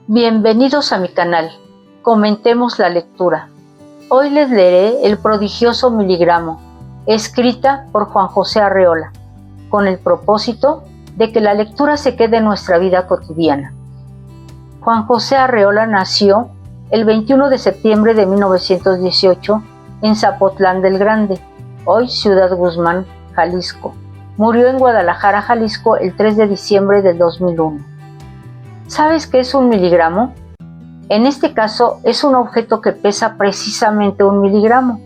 Bienvenidos a mi canal. Comentemos la lectura. Hoy les leeré El prodigioso miligramo, escrita por Juan José Arreola, con el propósito de que la lectura se quede en nuestra vida cotidiana. Juan José Arreola nació el 21 de septiembre de 1918 en Zapotlán del Grande, hoy Ciudad Guzmán, Jalisco. Murió en Guadalajara, Jalisco, el 3 de diciembre del 2001. ¿Sabes qué es un miligramo? En este caso es un objeto que pesa precisamente 1 miligramo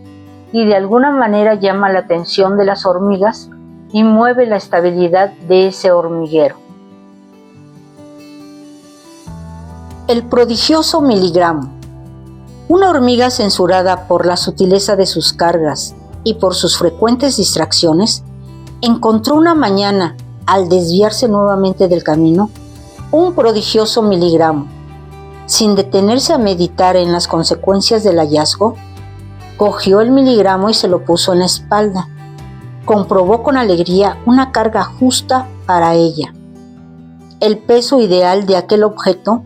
y de alguna manera llama la atención de las hormigas y mueve la estabilidad de ese hormiguero. El prodigioso miligramo. Una hormiga censurada por la sutileza de sus cargas y por sus frecuentes distracciones, encontró una mañana, al desviarse nuevamente del camino, un prodigioso miligramo. Sin detenerse a meditar en las consecuencias del hallazgo, cogió el miligramo y se lo puso en la espalda. Comprobó con alegría una carga justa para ella. El peso ideal de aquel objeto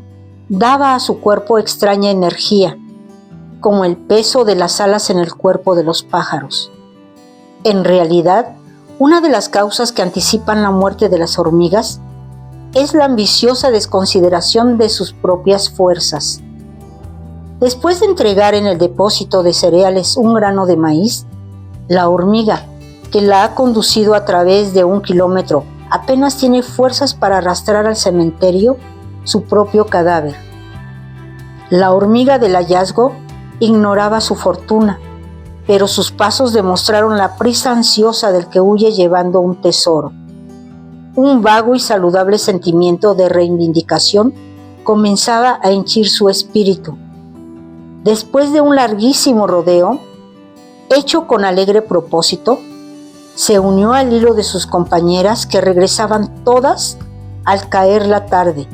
daba a su cuerpo extraña energía, como el peso de las alas en el cuerpo de los pájaros. En realidad, una de las causas que anticipan la muerte de las hormigas es la ambiciosa desconsideración de sus propias fuerzas. Después de entregar en el depósito de cereales un grano de maíz, la hormiga, que la ha conducido a través de 1 kilómetro, apenas tiene fuerzas para arrastrar al cementerio su propio cadáver. La hormiga del hallazgo ignoraba su fortuna, pero sus pasos demostraron la prisa ansiosa del que huye llevando un tesoro. Un vago y saludable sentimiento de reivindicación comenzaba a henchir su espíritu. Después de un larguísimo rodeo, hecho con alegre propósito, se unió al hilo de sus compañeras que regresaban todas al caer la tarde,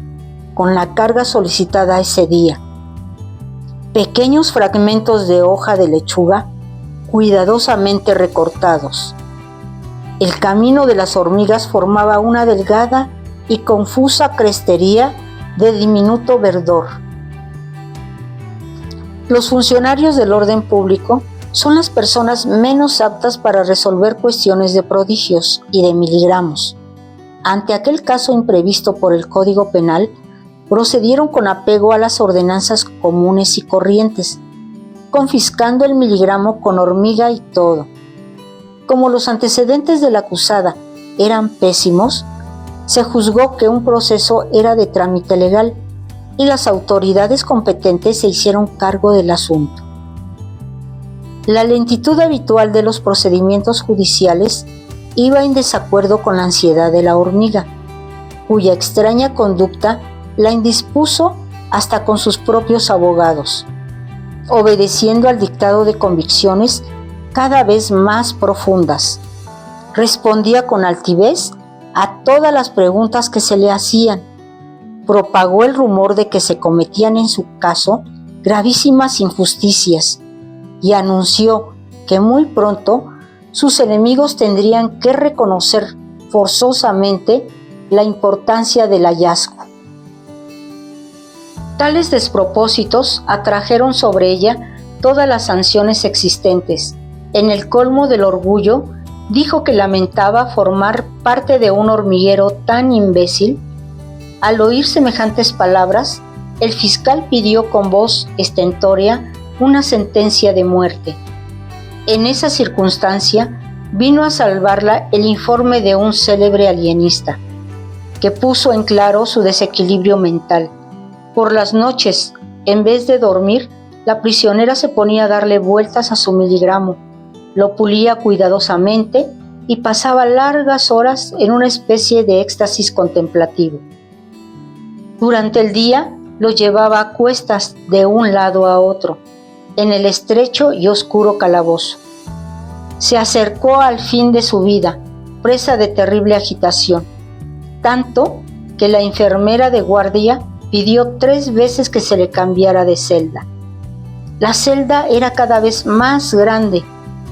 con la carga solicitada ese día. Pequeños fragmentos de hoja de lechuga cuidadosamente recortados. El camino de las hormigas formaba una delgada y confusa crestería de diminuto verdor. Los funcionarios del orden público son las personas menos aptas para resolver cuestiones de prodigios y de miligramos. Ante aquel caso imprevisto por el Código Penal, procedieron con apego a las ordenanzas comunes y corrientes, confiscando el miligramo con hormiga y todo. Como los antecedentes de la acusada eran pésimos, se juzgó que un proceso era de trámite legal y las autoridades competentes se hicieron cargo del asunto. La lentitud habitual de los procedimientos judiciales iba en desacuerdo con la ansiedad de la hormiga, cuya extraña conducta la indispuso hasta con sus propios abogados, obedeciendo al dictado de convicciones cada vez más profundas. Respondía con altivez a todas las preguntas que se le hacían. Propagó el rumor de que se cometían en su caso gravísimas injusticias y anunció que muy pronto sus enemigos tendrían que reconocer forzosamente la importancia del hallazgo. Tales despropósitos atrajeron sobre ella todas las sanciones existentes. En el colmo del orgullo, dijo que lamentaba formar parte de un hormiguero tan imbécil. Al oír semejantes palabras, el fiscal pidió con voz estentórea una sentencia de muerte. En esa circunstancia, vino a salvarla el informe de un célebre alienista, que puso en claro su desequilibrio mental. Por las noches, en vez de dormir, la prisionera se ponía a darle vueltas a su miligramo, lo pulía cuidadosamente y pasaba largas horas en una especie de éxtasis contemplativo. Durante el día lo llevaba a cuestas de un lado a otro, en el estrecho y oscuro calabozo. Se acercó al fin de su vida, presa de terrible agitación, tanto que la enfermera de guardia pidió 3 veces que se le cambiara de celda. La celda era cada vez más grande,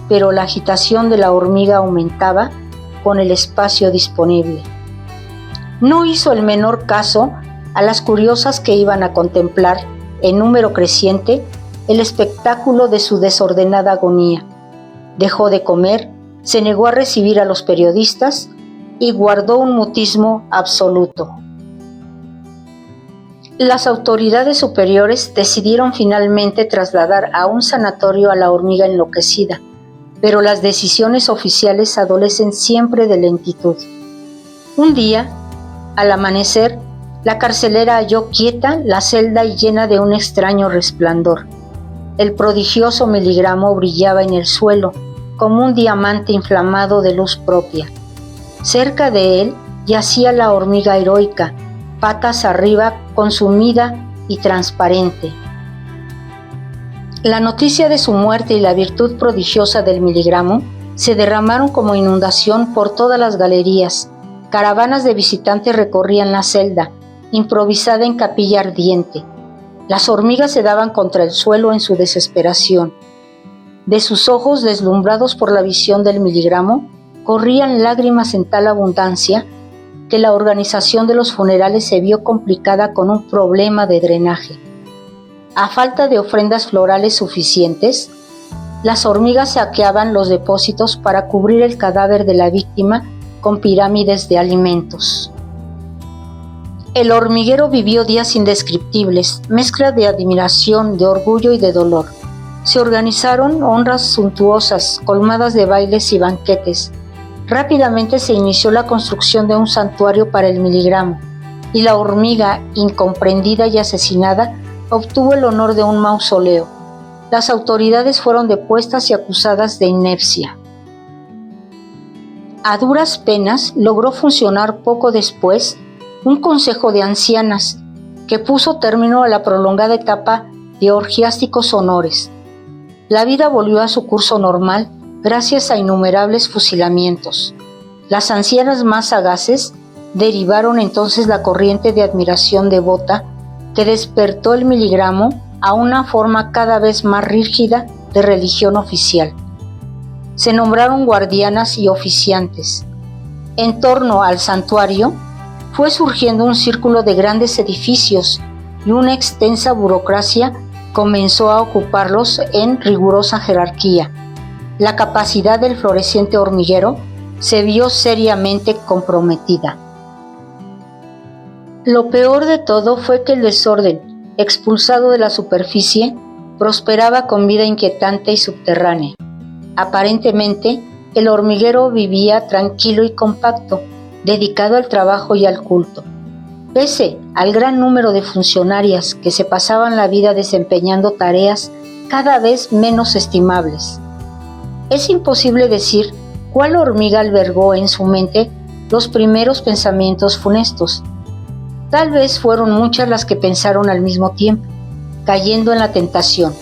pero la agitación de la hormiga aumentaba con el espacio disponible. No hizo el menor caso a las curiosas que iban a contemplar, en número creciente, el espectáculo de su desordenada agonía. Dejó de comer, se negó a recibir a los periodistas y guardó un mutismo absoluto. Las autoridades superiores decidieron finalmente trasladar a un sanatorio a la hormiga enloquecida, pero las decisiones oficiales adolecen siempre de lentitud. Un día, al amanecer, la carcelera halló quieta la celda y llena de un extraño resplandor. El prodigioso miligramo brillaba en el suelo, como un diamante inflamado de luz propia. Cerca de él yacía la hormiga heroica, patas arriba, consumida y transparente. La noticia de su muerte y la virtud prodigiosa del miligramo se derramaron como inundación por todas las galerías. Caravanas de visitantes recorrían la celda, improvisada en capilla ardiente. Las hormigas se daban contra el suelo en su desesperación. De sus ojos, deslumbrados por la visión del miligramo, corrían lágrimas en tal abundancia que la organización de los funerales se vio complicada con un problema de drenaje. A falta de ofrendas florales suficientes, las hormigas saqueaban los depósitos para cubrir el cadáver de la víctima con pirámides de alimentos. El hormiguero vivió días indescriptibles, mezcla de admiración, de orgullo y de dolor. Se organizaron honras suntuosas, colmadas de bailes y banquetes. Rápidamente se inició la construcción de un santuario para el miligramo, y la hormiga, incomprendida y asesinada, obtuvo el honor de un mausoleo. Las autoridades fueron depuestas y acusadas de inepcia. A duras penas logró funcionar poco después un consejo de ancianas que puso término a la prolongada etapa de orgiásticos honores. La vida volvió a su curso normal gracias a innumerables fusilamientos. Las ancianas más sagaces derivaron entonces la corriente de admiración devota que despertó el miligramo a una forma cada vez más rígida de religión oficial. Se nombraron guardianas y oficiantes. En torno al santuario fue surgiendo un círculo de grandes edificios y una extensa burocracia comenzó a ocuparlos en rigurosa jerarquía. La capacidad del floreciente hormiguero se vio seriamente comprometida. Lo peor de todo fue que el desorden, expulsado de la superficie, prosperaba con vida inquietante y subterránea. Aparentemente, el hormiguero vivía tranquilo y compacto, dedicado al trabajo y al culto. Pese al gran número de funcionarias que se pasaban la vida desempeñando tareas cada vez menos estimables. Es imposible decir cuál hormiga albergó en su mente los primeros pensamientos funestos. Tal vez fueron muchas las que pensaron al mismo tiempo, cayendo en la tentación.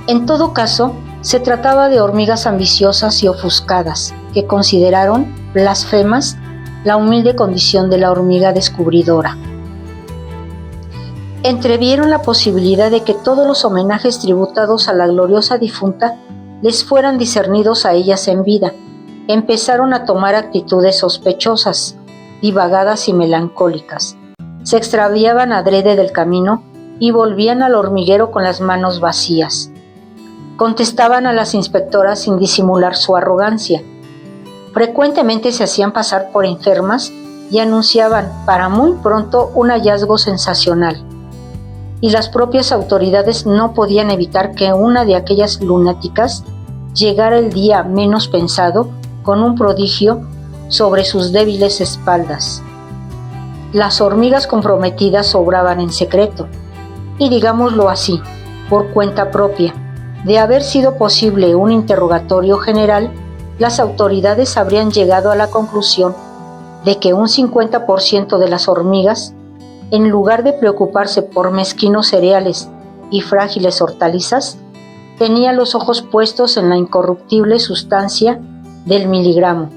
En todo caso, se trataba de hormigas ambiciosas y ofuscadas, que consideraron blasfemas la humilde condición de la hormiga descubridora. Entrevieron la posibilidad de que todos los homenajes tributados a la gloriosa difunta les fueran discernidos a ellas en vida. Empezaron a tomar actitudes sospechosas, divagadas y melancólicas. Se extraviaban adrede del camino y volvían al hormiguero con las manos vacías. Contestaban a las inspectoras sin disimular su arrogancia. Frecuentemente se hacían pasar por enfermas y anunciaban para muy pronto un hallazgo sensacional. Y las propias autoridades no podían evitar que una de aquellas lunáticas llegara el día menos pensado con un prodigio sobre sus débiles espaldas. Las hormigas comprometidas obraban en secreto, y digámoslo así, por cuenta propia. De haber sido posible un interrogatorio general, las autoridades habrían llegado a la conclusión de que un 50% de las hormigas, en lugar de preocuparse por mezquinos cereales y frágiles hortalizas, tenía los ojos puestos en la incorruptible sustancia del miligramo.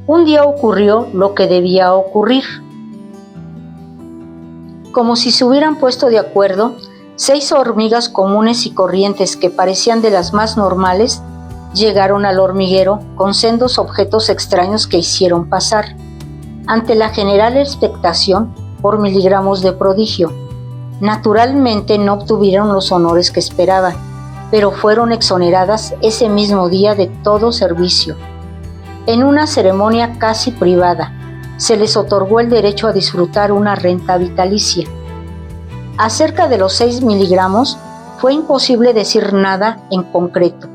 Un día ocurrió lo que debía ocurrir. Como si se hubieran puesto de acuerdo, 6 hormigas comunes y corrientes que parecían de las más normales llegaron al hormiguero con sendos objetos extraños que hicieron pasar. Ante la general expectación, por miligramos de prodigio. Naturalmente no obtuvieron los honores que esperaban, pero fueron exoneradas ese mismo día de todo servicio. En una ceremonia casi privada, se les otorgó el derecho a disfrutar una renta vitalicia. Acerca de los 6 miligramos, fue imposible decir nada en concreto.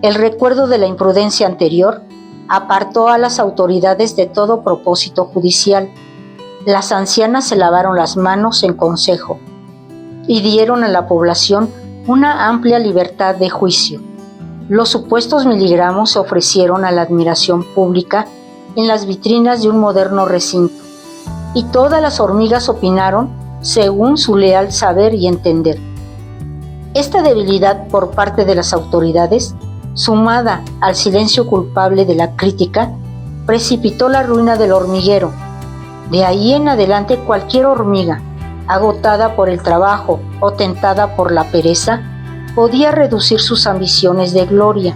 El recuerdo de la imprudencia anterior apartó a las autoridades de todo propósito judicial. Las ancianas se lavaron las manos en consejo y dieron a la población una amplia libertad de juicio. Los supuestos miligramos se ofrecieron a la admiración pública en las vitrinas de un moderno recinto, y todas las hormigas opinaron según su leal saber y entender. Esta debilidad por parte de las autoridades, sumada al silencio culpable de la crítica, precipitó la ruina del hormiguero. De ahí en adelante cualquier hormiga, agotada por el trabajo o tentada por la pereza, podía reducir sus ambiciones de gloria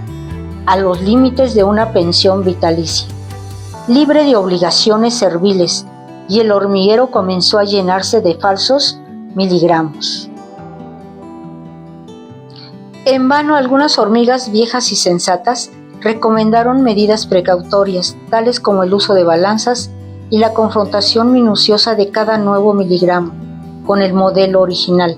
a los límites de una pensión vitalicia, libre de obligaciones serviles, y el hormiguero comenzó a llenarse de falsos miligramos. En vano algunas hormigas viejas y sensatas recomendaron medidas precautorias, tales como el uso de balanzas y la confrontación minuciosa de cada nuevo miligramo con el modelo original.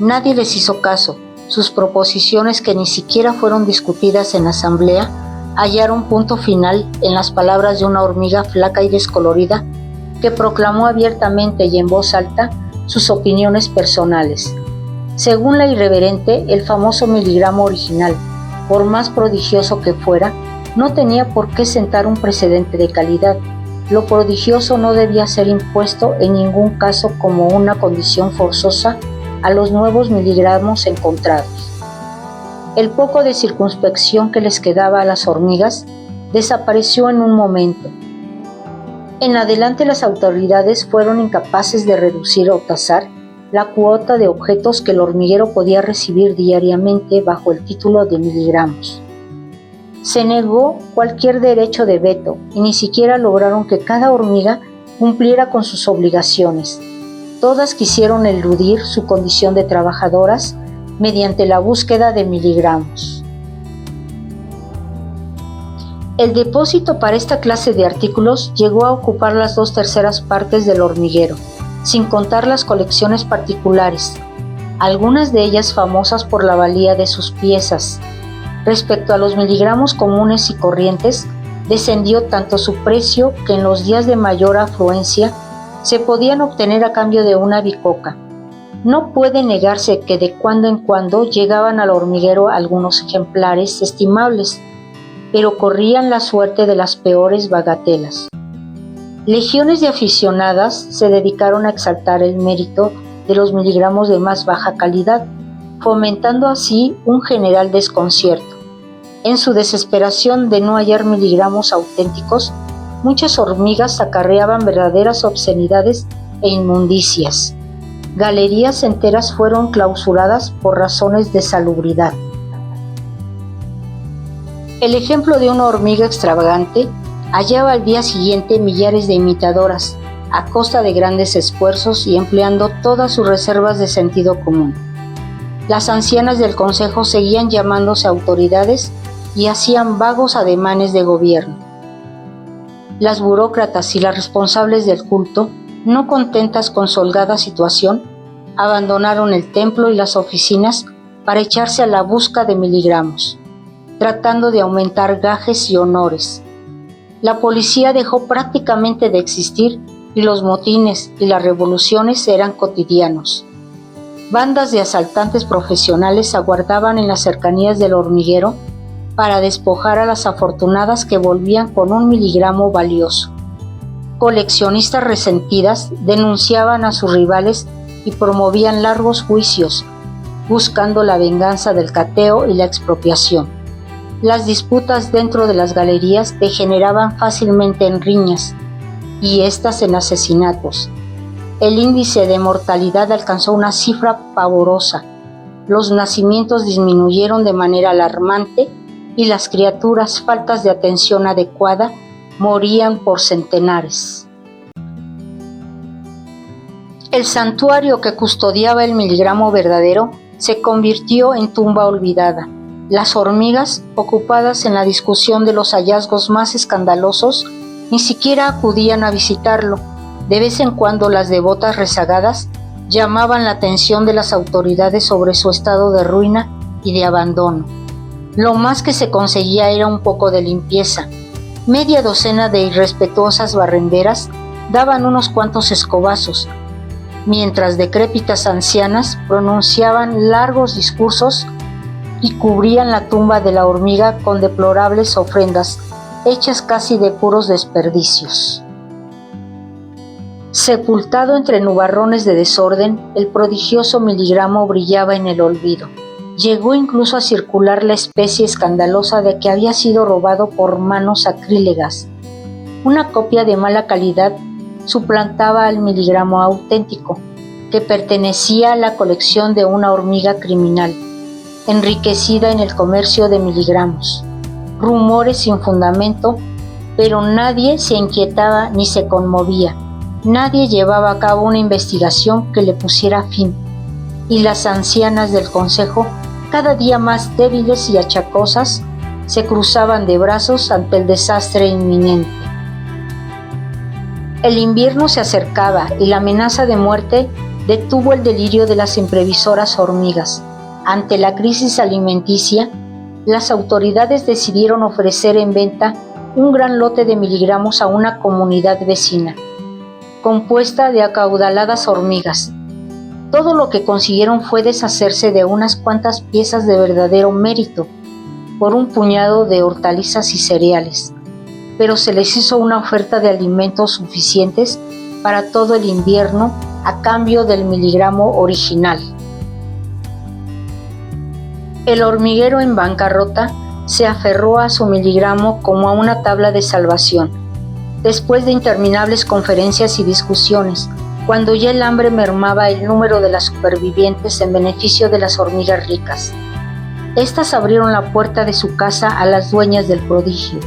Nadie les hizo caso. Sus proposiciones, que ni siquiera fueron discutidas en asamblea, hallaron punto final en las palabras de una hormiga flaca y descolorida que proclamó abiertamente y en voz alta sus opiniones personales. Según la irreverente, el famoso miligramo original, por más prodigioso que fuera, no tenía por qué sentar un precedente de calidad. Lo prodigioso no debía ser impuesto en ningún caso como una condición forzosa a los nuevos miligramos encontrados. El poco de circunspección que les quedaba a las hormigas desapareció en un momento. En adelante las autoridades fueron incapaces de reducir o tasar la cuota de objetos que el hormiguero podía recibir diariamente bajo el título de miligramos. Se negó cualquier derecho de veto y ni siquiera lograron que cada hormiga cumpliera con sus obligaciones. Todas quisieron eludir su condición de trabajadoras mediante la búsqueda de miligramos. El depósito para esta clase de artículos llegó a ocupar las 2/3 partes del hormiguero, sin contar las colecciones particulares, algunas de ellas famosas por la valía de sus piezas. Respecto a los miligramos comunes y corrientes, descendió tanto su precio que en los días de mayor afluencia se podían obtener a cambio de una bicoca. No puede negarse que de cuando en cuando llegaban al hormiguero algunos ejemplares estimables, pero corrían la suerte de las peores bagatelas. Legiones de aficionadas se dedicaron a exaltar el mérito de los miligramos de más baja calidad, fomentando así un general desconcierto. En su desesperación de no hallar miligramos auténticos, muchas hormigas acarreaban verdaderas obscenidades e inmundicias. Galerías enteras fueron clausuradas por razones de salubridad. El ejemplo de una hormiga extravagante hallaba al día siguiente millares de imitadoras, a costa de grandes esfuerzos y empleando todas sus reservas de sentido común. Las ancianas del consejo seguían llamándose autoridades y hacían vagos ademanes de gobierno. Las burócratas y las responsables del culto, no contentas con su holgada situación, abandonaron el templo y las oficinas para echarse a la busca de miligramos, tratando de aumentar gajes y honores. La policía dejó prácticamente de existir y los motines y las revoluciones eran cotidianos. Bandas de asaltantes profesionales aguardaban en las cercanías del hormiguero para despojar a las afortunadas que volvían con un miligramo valioso. Coleccionistas resentidas denunciaban a sus rivales y promovían largos juicios, buscando la venganza del cateo y la expropiación. Las disputas dentro de las galerías degeneraban fácilmente en riñas y éstas en asesinatos. El índice de mortalidad alcanzó una cifra pavorosa. Los nacimientos disminuyeron de manera alarmante y las criaturas faltas de atención adecuada morían por centenares. El santuario que custodiaba el miligramo verdadero se convirtió en tumba olvidada. Las hormigas, ocupadas en la discusión de los hallazgos más escandalosos, ni siquiera acudían a visitarlo. De vez en cuando las devotas rezagadas llamaban la atención de las autoridades sobre su estado de ruina y de abandono. Lo más que se conseguía era un poco de limpieza. Media docena de irrespetuosas barrenderas daban unos cuantos escobazos, mientras decrépitas ancianas pronunciaban largos discursos y cubrían la tumba de la hormiga con deplorables ofrendas, hechas casi de puros desperdicios. Sepultado entre nubarrones de desorden, el prodigioso miligramo brillaba en el olvido. Llegó incluso a circular la especie escandalosa de que había sido robado por manos sacrílegas. Una copia de mala calidad suplantaba al miligramo auténtico, que pertenecía a la colección de una hormiga criminal, enriquecida en el comercio de miligramos. Rumores sin fundamento, pero nadie se inquietaba ni se conmovía. Nadie llevaba a cabo una investigación que le pusiera fin, y las ancianas del consejo, cada día más débiles y achacosas, se cruzaban de brazos ante el desastre inminente. El invierno se acercaba y la amenaza de muerte detuvo el delirio de las imprevisoras hormigas. Ante la crisis alimenticia, las autoridades decidieron ofrecer en venta un gran lote de miligramos a una comunidad vecina, compuesta de acaudaladas hormigas. Todo lo que consiguieron fue deshacerse de unas cuantas piezas de verdadero mérito, por un puñado de hortalizas y cereales, pero se les hizo una oferta de alimentos suficientes para todo el invierno a cambio del miligramo original. El hormiguero en bancarrota se aferró a su miligramo como a una tabla de salvación. Después de interminables conferencias y discusiones, cuando ya el hambre mermaba el número de las supervivientes en beneficio de las hormigas ricas, estas abrieron la puerta de su casa a las dueñas del prodigio.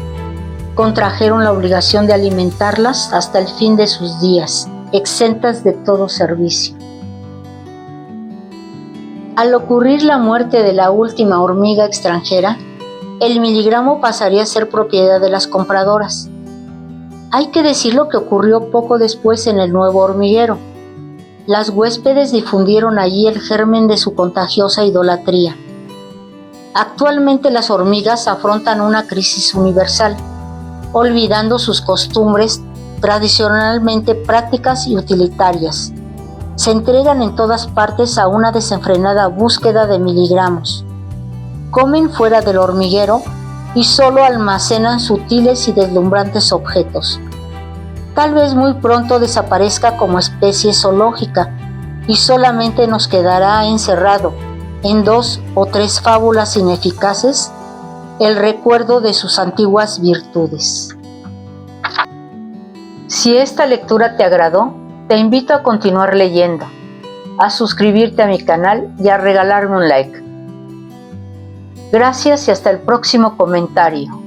Contrajeron la obligación de alimentarlas hasta el fin de sus días, exentas de todo servicio. Al ocurrir la muerte de la última hormiga extranjera, el miligramo pasaría a ser propiedad de las compradoras. Hay que decir lo que ocurrió poco después en el nuevo hormiguero. Las huéspedes difundieron allí el germen de su contagiosa idolatría. Actualmente las hormigas afrontan una crisis universal, olvidando sus costumbres tradicionalmente prácticas y utilitarias. Se entregan en todas partes a una desenfrenada búsqueda de miligramos. Comen fuera del hormiguero y solo almacenan sutiles y deslumbrantes objetos. Tal vez muy pronto desaparezca como especie zoológica y solamente nos quedará encerrado en 2 o 3 fábulas ineficaces el recuerdo de sus antiguas virtudes. Si esta lectura te agradó, te invito a continuar leyendo, a suscribirte a mi canal y a regalarme un like. Gracias y hasta el próximo comentario.